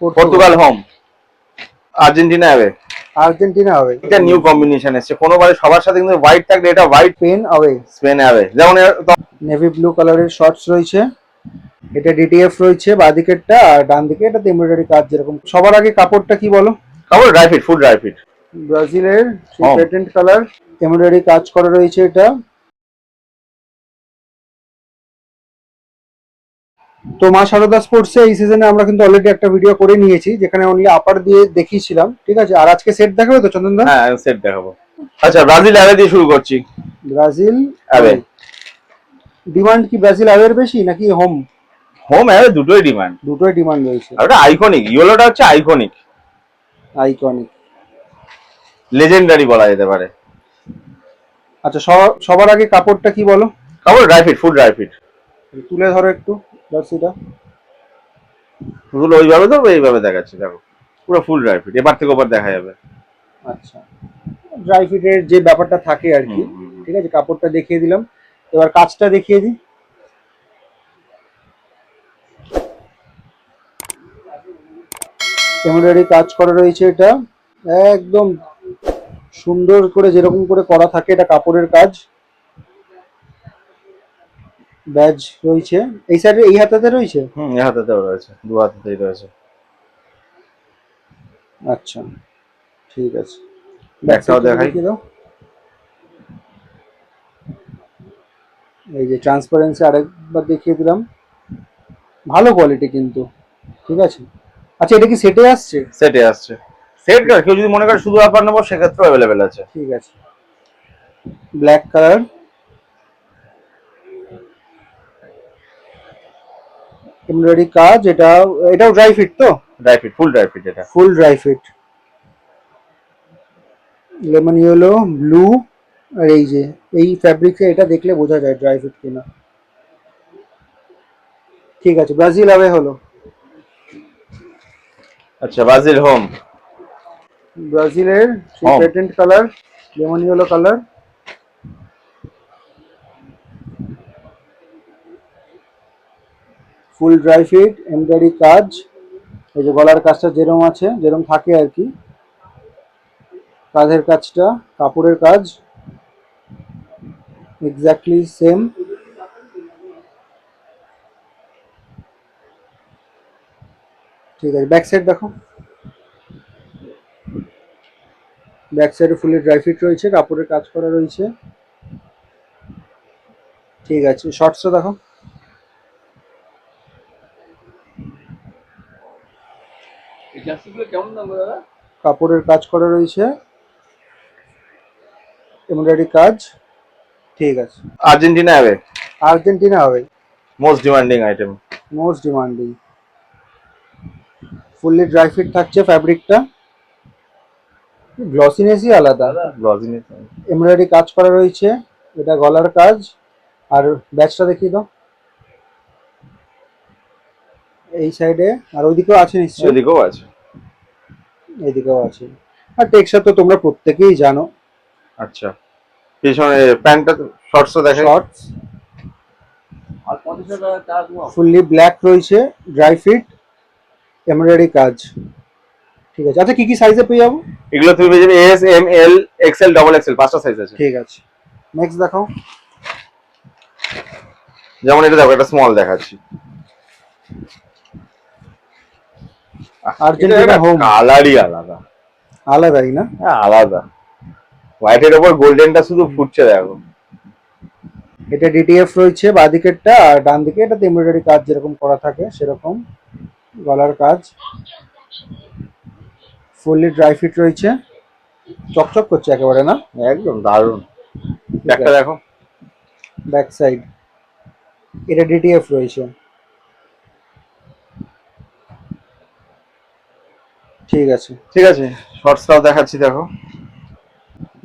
Portugal home, Argentina away. Argentina হবে, এটা new combination এসেছে, কোনোবারে সবার সাথে কিন্তু হোয়াইট থাকলে এটা white. Spain away, Spain away, যেমন নেভি ব্লু কালারের শর্টস রয়েছে, এটা ডিটিএফ রয়েছে বাঁদিকেরটা, আর ডান দিকে এটা এমব্রয়ডারি কাজ যেরকম। সবার আগে কাপড়টা কি বলো? কাপড় dry fit, full dry fit, ব্রাজিলের পেটেন্ট কালার, এমব্রয়ডারি কাজ করা রয়েছে এটা। তো মা সারদা স্পোর্টসে এই সিজনে আমরা কিন্তু অলরেডি একটা ভিডিও করে নিয়েছি যেখানে অনলি আপার দিয়ে দেখিয়েছিলাম, ঠিক আছে? আর আজকে সেট দেখাবে তো চন্দন দা? হ্যাঁ সেট দেখাবো। আচ্ছা ব্রাজিল অ্যাওয়ে দিয়ে শুরু করছি। Brazil away. ডিমান্ড কি ব্রাজিল অ্যাওয়ের বেশি নাকি হোম? হোম অ্যাওয়ে দুটোই ডিমান্ড। দুটোই ডিমান্ড রয়েছে। আর ওটা আইকনিক, ইয়েলোটা হচ্ছে আইকনিক, আইকনিক, লেজেন্ডারি বলা যেতে পারে। আচ্ছা সবার আগে কাপড়টা কি বলো? কাপড় dry fit, full dry fit. তুলে ধরো একটু জার্সিটা। ফুল ওইভাবে তো এইভাবে দেখাচ্ছি, দেখো পুরো ফুল ড্রাই ফিট, এবার থেকে ওপর দেখা যাবে। আচ্ছা, ড্রাই ফিটের যে ব্যাপারটা থাকে আর কি, ঠিক আছে? কাপড়টা দেখিয়ে দিলাম, এবার কাজটা দেখিয়ে দিই। এমব্রয়ডারি কাজ করা রয়েছে, এটা একদম সুন্দর করে যেরকম করে করা থাকে, এটা কাপড়ের কাজ। ব্যাজ রয়েছে এই সাইডে, এই হাতাতে রয়েছে, এই হাতেতেও রয়েছে, দু হাতেতেই রয়েছে। আচ্ছা ঠিক আছে, ব্যাকটাও দেখাই। দাও। এই যে ট্রান্সপারেন্সি আরেকবার দেখিয়ে দিলাম, ভালো কোয়ালিটি কিন্তু, ঠিক আছে? আচ্ছা এটা কি সেটে আসছে? সেটে আসছে। সেট কেউ যদি মনে করে শুধু আপার নেবো সেক্ষেত্রেও অ্যাভেলেবেল আছে। ঠিক আছে, ব্ল্যাক কালার, এমব্রয়ডারি কাজ, এটাও ড্রাই ফিট তো? Dry fit, full dry fit, এটা full dry fit. Lemon yellow, blue, আর এই যে এই ফ্যাব্রিকে এটা দেখলে বোঝা যায় ড্রাই ফিট কিনা। ঠিক আছে, ব্রাজিল অ্যাওয়ে হলো। আচ্ছা ব্রাজিল হোম, ব্রাজিলের patent colour, lemon yellow colour, full dry fit, embroidery কাজ, এই যে গলার কাজটা যেরকম আছে, যেরকম থাকে আর কি, কাঁধের কাজটা, কাপড়ের কাজ এক্স্যাক্টলি সেম। ঠিক আছে, ব্যাক সাইড দেখো। ব্যাক সাইডে ফুলি ড্রাই ফিট রয়েছে, কাপড়ের কাজ করা রয়েছে। ঠিক আছে, শর্টসটা দেখো। কাপড়ের কাজ করা রয়েছে, এমব্রয়ডারি কাজ। ঠিক আছে, আর্জেন্টিনা অ্যাওয়ে। আর্জেন্টিনা হবে, most demanding item. Most demanding. Fully dry fit থাকছে ফ্যাব্রিকটা, গ্লসিনেসই আলাদা। গ্লসিনেস। এমব্রয়ডারি কাজ করা রয়েছে, এটা গলার কাজ। আর ব্যাচটা দেখিয়ে দাও এই সাইডে, আর ওইদিকেও আছে নিশ্চয়ই? ওইদিকেও আছে, এইদিকেও আছে। আর টেক্সচার তো তোমরা প্রত্যেকেই জানো। আচ্ছা পিছনে প্যান্টটা, শর্টসটা দেখে। শর্টস ফুললি ব্ল্যাক রয়েছে, ড্রাই ফিট, এমব্রয়ডারি কাজ। ঠিক আছে, আচ্ছা কি কি সাইজে পেয়ে যাবো? এগুলো তুমি পেয়ে যাবে এস, এম, এল, এক্সএল, ডবল এক্সএল, 5টা সাইজ আছে। ঠিক আছে, নেক্সট দেখাও। যেমন এটা দেখো, একটা স্মল দেখাচ্ছি। আর্জেন্টিনা হোম, কালারই আলাদা। আলাদাই না? হ্যাঁ আলাদা, হোয়াইটের ওপর গোল্ডেনটা শুধু ফুটছে দেখো। এটা ডিটিএফ রয়েছে বাঁদিকেরটা, আর ডান দিকে এটা এমব্রয়ডারি কাজ যেরকম করা থাকে সেরকম গলার কাজ। ফুললি ড্রাই ফিট রয়েছে, চকচক করছে একেবারে না? একদম দারুণ। ব্যাকটা দেখো। ব্যাক সাইড এটা ডিটিএফ রয়েছে। ঠিক আছে, ঠিক আছে, শর্টসটাও দেখাচ্ছি দেখো।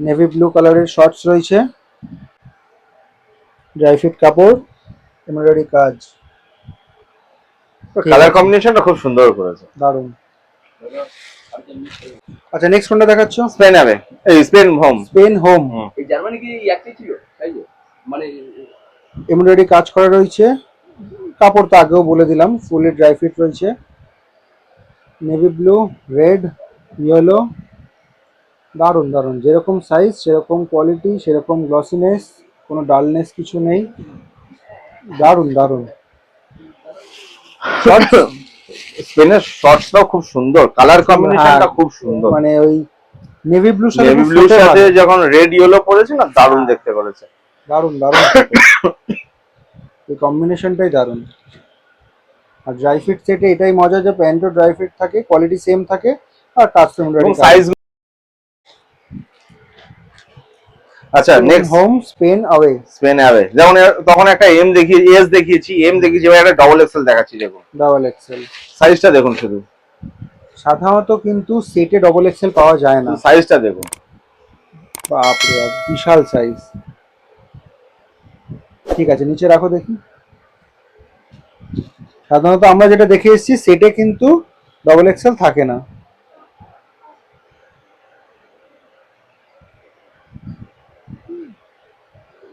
নেভি ব্লু কালারের শর্টস রয়েছে, ড্রাই ফিট কাপড়, এমব্রয়ডারি কাজ। কালার কম্বিনেশনটা খুব সুন্দর করেছে, দারুণ। আচ্ছা নেক্সট কোনটা দেখাচ্ছ? স্পেন অ্যাওয়ে, এই স্পেন হোম। স্পেন হোম, এই জার্মানি কি একটাই ছিল তাই তো? মানে এমব্রয়ডারি কাজ করা রয়েছে, কাপড় তো আগেও বলে দিলাম, ফুলি ড্রাই ফিট রয়েছে, নেভি ব্লু, রেড, ইয়েলো, দারুণ দারুণ, যেরকম সাইজ সেরকম কোয়ালিটি, সেরকম গ্লসিনেস, কোনো ডালনেস কিছু নেই, দারুণ দারুণ। স্পেনের শর্টসটাও খুব সুন্দর, কালার কম্বিনেশনটা খুব সুন্দর, মানে ওই নেভি ব্লুর সাথে নেভি খুব ব্লুর ফুটে সাথে ভালো। যখন রেড ইয়েলো পড়েছে না, দারুণ হ্যাঁ। দেখতে করেছে। দারুণ দারুণ ফটো। এই কম্বিনেশনটাই দারুণ। আর ড্রাই ফিট সেটে এটাই মজা যে প্যান্টও ড্রাই ফিট থাকে, কোয়ালিটি সেম থাকে, আর কাস্টম এবং রেডি সাইজ। আচ্ছা next, home Spain away. Spain away, যেমন তখন একটা এম দেখি, এস দেখিয়েছি, এম দেখিয়েছি, এবার একটা ডবল এক্সেল দেখাচ্ছি, দেখুন ডাবল এক্সেল। সাইজটা দেখুন শুধু, সাধারণত কিন্তু সেটে ডবল এক্সেল পাওয়া যায় না। সাইজটা দেখুন। বাপরে বাপ, বিশাল সাইজ। ঠিক আছে, নিচে রাখো দেখি। সাধারণত আমরা যেটা দেখে এসেছি সেটে কিন্তু ডবল এক্সেল থাকে না।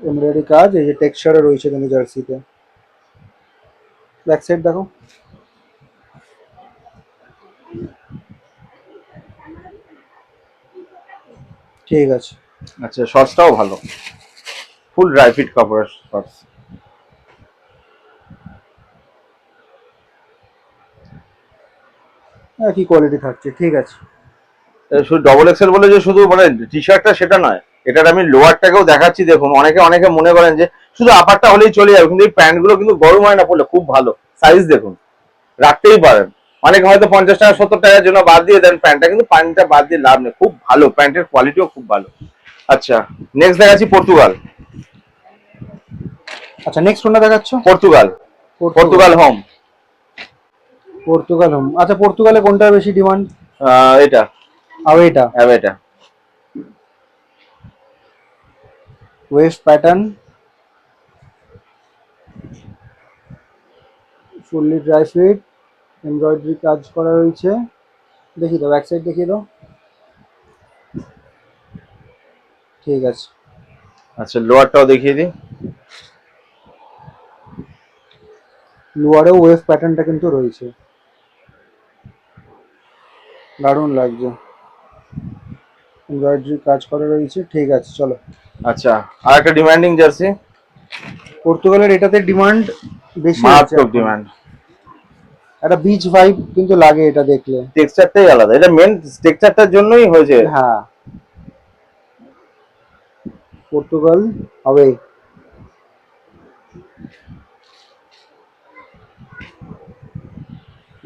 এমব্রয়ডারি কাজ, এই যে টেক্সচারে রয়েছে কিন্তু জার্সিতে। ব্যাক সাইড দেখো। ঠিক আছে। আচ্ছা শর্টসটাও ভালো, ফুল ড্রাই ফিট কাপড়ের শর্টস। হ্যাঁ, কি কোয়ালিটি থাকছে, ঠিক আছে। শুধু ডবল এক্সেল বলে যে শুধু মানে টি শার্টটা সেটা নয়, এটার আমি লোয়ারটাকেও দেখাচ্ছি দেখুন। অনেকে অনেকে মনে করেন যে শুধু আপারটা হলেই চলে যাবে, কিন্তু এই প্যান্টগুলো কিন্তু গরম হয় না পড়লে, খুব ভালো সাইজ দেখুন, রাখতেই পারেন। অনেকে হয়তো 50 টাকা 70 টাকার জন্য বাদ দিয়ে দেন প্যান্টটা, কিন্তু প্যান্টটা বাদ দিয়ে লাভ নেই, খুব ভালো, প্যান্টের কোয়ালিটিও খুব ভালো। আচ্ছা নেক্সট দেখাচ্ছি পর্তুগাল। আচ্ছা, নেক্সট কোনটা দেখাচ্ছ? Portugal, Portugal home. Portugal home. আচ্ছা, পর্তুগালে কোনটা বেশি ডিমান্ড? এটা আওয়েটা। এটা west pattern, fully dry fit, embroidery কাজ করা রয়েছে। দেখি দাও, ব্যাক সাইড দেখিয়ে দাও। ঠিক আছে। আচ্ছা লোয়ারটাও দেখিয়ে দিই। লোয়ারেও ওয়েভ প্যাটার্নটা কিন্তু রয়েছে, দারুণ লাগছে, এমব্রয়ডারি কাজ করা রয়েছে। ঠিক আছে, চলো। আচ্ছা আর একটা ডিমান্ডিং জার্সি, পর্তুগালের এটাতে ডিমান্ড বেশি আছে মারাত্মক এখন। ডিমান্ড, একটা বিচ ভাইব কিন্তু লাগে এটা দেখলে। টেক্সচারটাই আলাদা, এটা মেন টেক্সচারটার জন্যই হয়েছে। হ্যাঁ, পর্তুগাল হবে।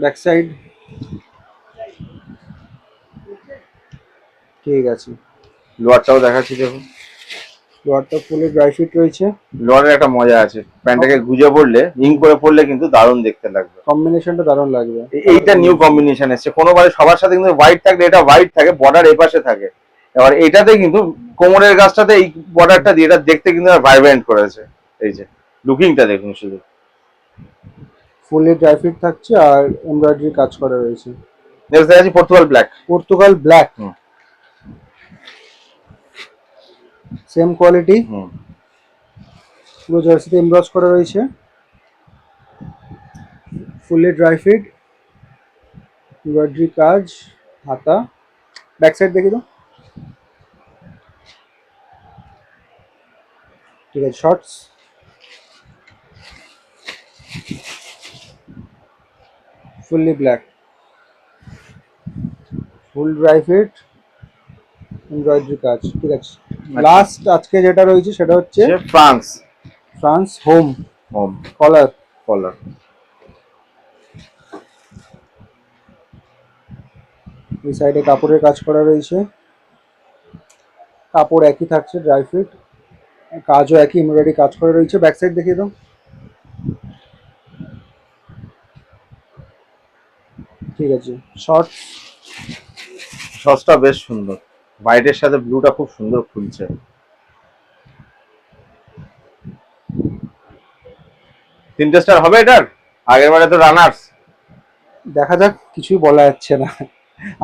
ব্যাক সাইড, ঠিক আছে। লোয়ারটাও দেখাচ্ছি দেখুন। লোয়ারটা ফুলে ড্রাই ফিট রয়েছে। লোয়ারের একটা মজা আছে, প্যান্টটাকে গুজে পড়লে, ইন করে পড়লে কিন্তু দারুণ দেখতে লাগবে। কম্বিনেশনটা দারুণ লাগবে। এইটা নিউ কম্বিনেশন এসছে, কোনোবারে সবার সাথে কিন্তু হোয়াইট থাকলে এটা হোয়াইট থাকে, বর্ডার এপাশে থাকে, এবার এটাতে কিন্তু কোমরের গাছটাতে এই বর্ডারটা দিয়ে এটা দেখতে কিন্তু ভাইব্রেন্ট করেছে। এই যে লুকিংটা দেখুন শুধু, ফুলি ড্রাই ফিট থাকছে আর এমব্রয়ডারি কাজ করা রয়েছে। নেক্সট দেখাচ্ছি Portugal black. Portugal black, same quality, পুরো জার্সিতে এমব্রয়ডারি করা রয়েছে, ফুলি ড্রাই ফিট, এমব্রয়ডারি কাজ, হাতা। ব্যাক সাইড দেখি তো। ঠিক আছে, শর্টস, ফুললি ব্ল্যাক, ফুল ড্রাই ফিট, এমব্রয়ডারি কাজ। ঠিক আছে, লাস্ট আজকে যেটা রয়েছে সেটা হচ্ছে ফ্রান্স, ফ্রান্স হোম হোম কলার। কলার। এই সাইডে কাপড়ের কাজ করা রয়েছে, কাপড় একই থাকছে, ড্রাই ফিট, কাজও একই, এমব্রয়ডারি কাজ করা রয়েছে। ব্যাক সাইড দেখিয়ে দাও। ঠিক আছে, শর্টস, সসটা বেশ সুন্দর, হোয়াইটের সাথে ব্লুটা খুব সুন্দর খুলছে। তিনটে স্টার হবে এটার, আগের বারে তো রানার্স। দেখা যাক, কিছুই বলা যাচ্ছে না।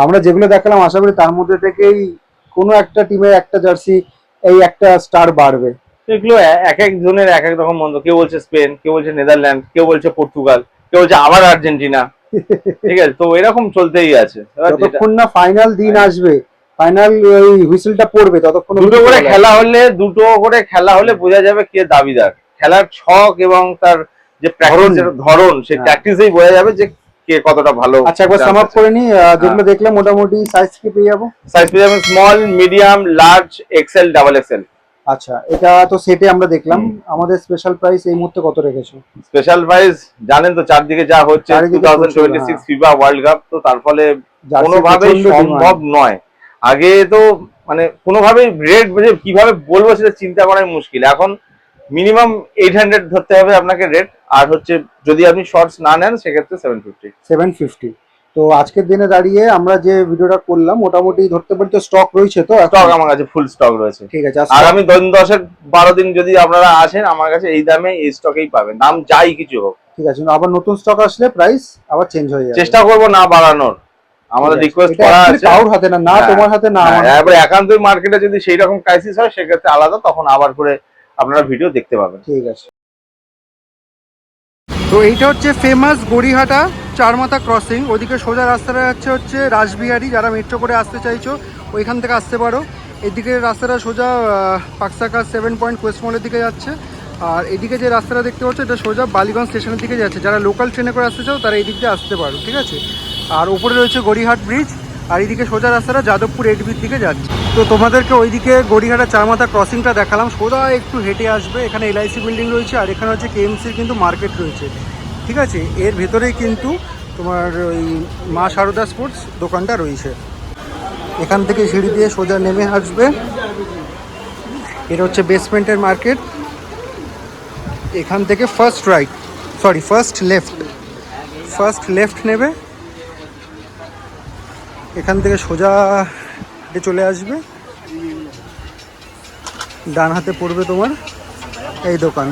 আমরা যেগুলো দেখালাম আশা করি তার মধ্যে থেকেই কোনো একটা টিমের একটা জার্সি এই একটা স্টার বাড়বে। এগুলো এক এক জনের এক এক রকম মন্দ, কেউ বলছে স্পেন, কেউ বলছে নেদারল্যান্ড, কেউ বলছে পর্তুগাল, কেউ বলছে আবার আর্জেন্টিনা। ঠিক আছে, তো এরকম চলতেই আছে। এবার যেটা- যতক্ষণ না ফাইনাল দিন আসবে, ফাইনাল ওই হুইসেলটা পড়বে, ততক্ষণ দুটো করে খেলা হলে বোঝা যাবে কে দাবিদার। খেলার ছক এবং তার যে প্র্যাকটিসের ধরন, সেই হ্যাঁ। প্র্যাকটিসেই বোঝা যাবে যে কে কতটা ভালো। আচ্ছা, একবার সাম আপ করে নি, যেগুলো দেখলাম মোটামুটি সাইজ কি পেয়ে যাবো? সাইজ পেয়ে যাবেন small, medium, large, XL, double XL. আচ্ছা, এটা তো সেটে আমরা দেখলাম। আমাদের স্পেশাল প্রাইস এই মুহূর্তে কত রেখেছো? স্পেশাল প্রাইস জানেন তো চারদিকে যা হচ্ছে, চারিদিকে 2026 ফিফা ওয়ার্ল্ড কাপ, তো তার ফলে জার্সি কোনোভাবেই প্রচণ্ড সম্ভব নয়। আগে তো মানে কোনোভাবেই রেট কিভাবে বলবো সেটা চিন্তা করাই মুশকিল। এখন মিনিমাম 800 ধরতে হবে আপনাকে রেট, আর হচ্ছে যদি আপনি শর্টস না নেন সেক্ষেত্রে 750। 750। তো আজকের দিনে দাঁড়িয়ে আমরা যে ভিডিওটা করলাম মোটামুটি ধরতে পারি তো স্টক রয়েছে তো এখন? স্টক আমার কাছে ফুল স্টক রয়েছে। ঠিক আছে। আগামী 10-12 দিন যদি আপনারা আসেন আমার কাছে এই দামে এই স্টকেই পাবেন, দাম যাই কিছু হোক। ঠিক আছে, আবার নতুন স্টক আসলে প্রাইস আবার চেঞ্জ হয়ে যাবে। চেষ্টা করবো না বাড়ানোর, আমাদের ঠিক আছে। রিকোয়েস্ট এটা করা actually আছে। কারোর হাতে না, না হ্যাঁ, তোমার হাতে না আমার হ্যাঁ, হাতে। এবারে একান্তই মার্কেটে যদি সেই রকম ক্রাইসিস হয় সেক্ষেত্রে আলাদা, তখন আবার করে আপনারা ভিডিও দেখতে পাবেন। ঠিক আছে। তো এইটা হচ্ছে ফেমাস গড়িহাটা চারমাথা ক্রসিং। ওইদিকে সোজা রাস্তাটা হচ্ছে রাসবিহারি। যারা মেট্রো করে আসতে চাইছো ওইখান থেকে আসতে পারো। এদিকে রাস্তাটা সোজা পাকসাকা 7 পয়েন্ট কোয়েস্ট মলের দিকে যাচ্ছে। আর এদিকে যে রাস্তাটা দেখতে পাচ্ছ এটা সোজা বালিগঞ্জ স্টেশনের দিকে যাচ্ছে। যারা লোকাল ট্রেনে করে আসতে চাও তারা এই দিক দিয়ে আসতে পারো, ঠিক আছে। আর ওপরে রয়েছে গড়িহাট ব্রিজ, আর এইদিকে সোজা রাস্তাটা যাদবপুর এডবির দিকে যাচ্ছে। তো তোমাদেরকে ওইদিকে গড়িহাটা চারমাথা ক্রসিংটা দেখালাম। সোজা একটু হেঁটে আসবে, এখানে এলআইসি বিল্ডিং রয়েছে, আর এখানে হচ্ছে কেএমসির কিন্তু মার্কেট রয়েছে, ঠিক আছে। এর ভেতরেই কিন্তু তোমার ওই মা শারদা স্পোর্টস দোকানটা রয়েছে। এখান থেকে সিঁড়ি দিয়ে সোজা নেমে আসবে, এটা হচ্ছে বেসমেন্টের মার্কেট। এখান থেকে ফার্স্ট লেফট নেবে, এখান থেকে সোজা চলে আসবে, ডান হাতে পড়বে তোমার এই দোকান।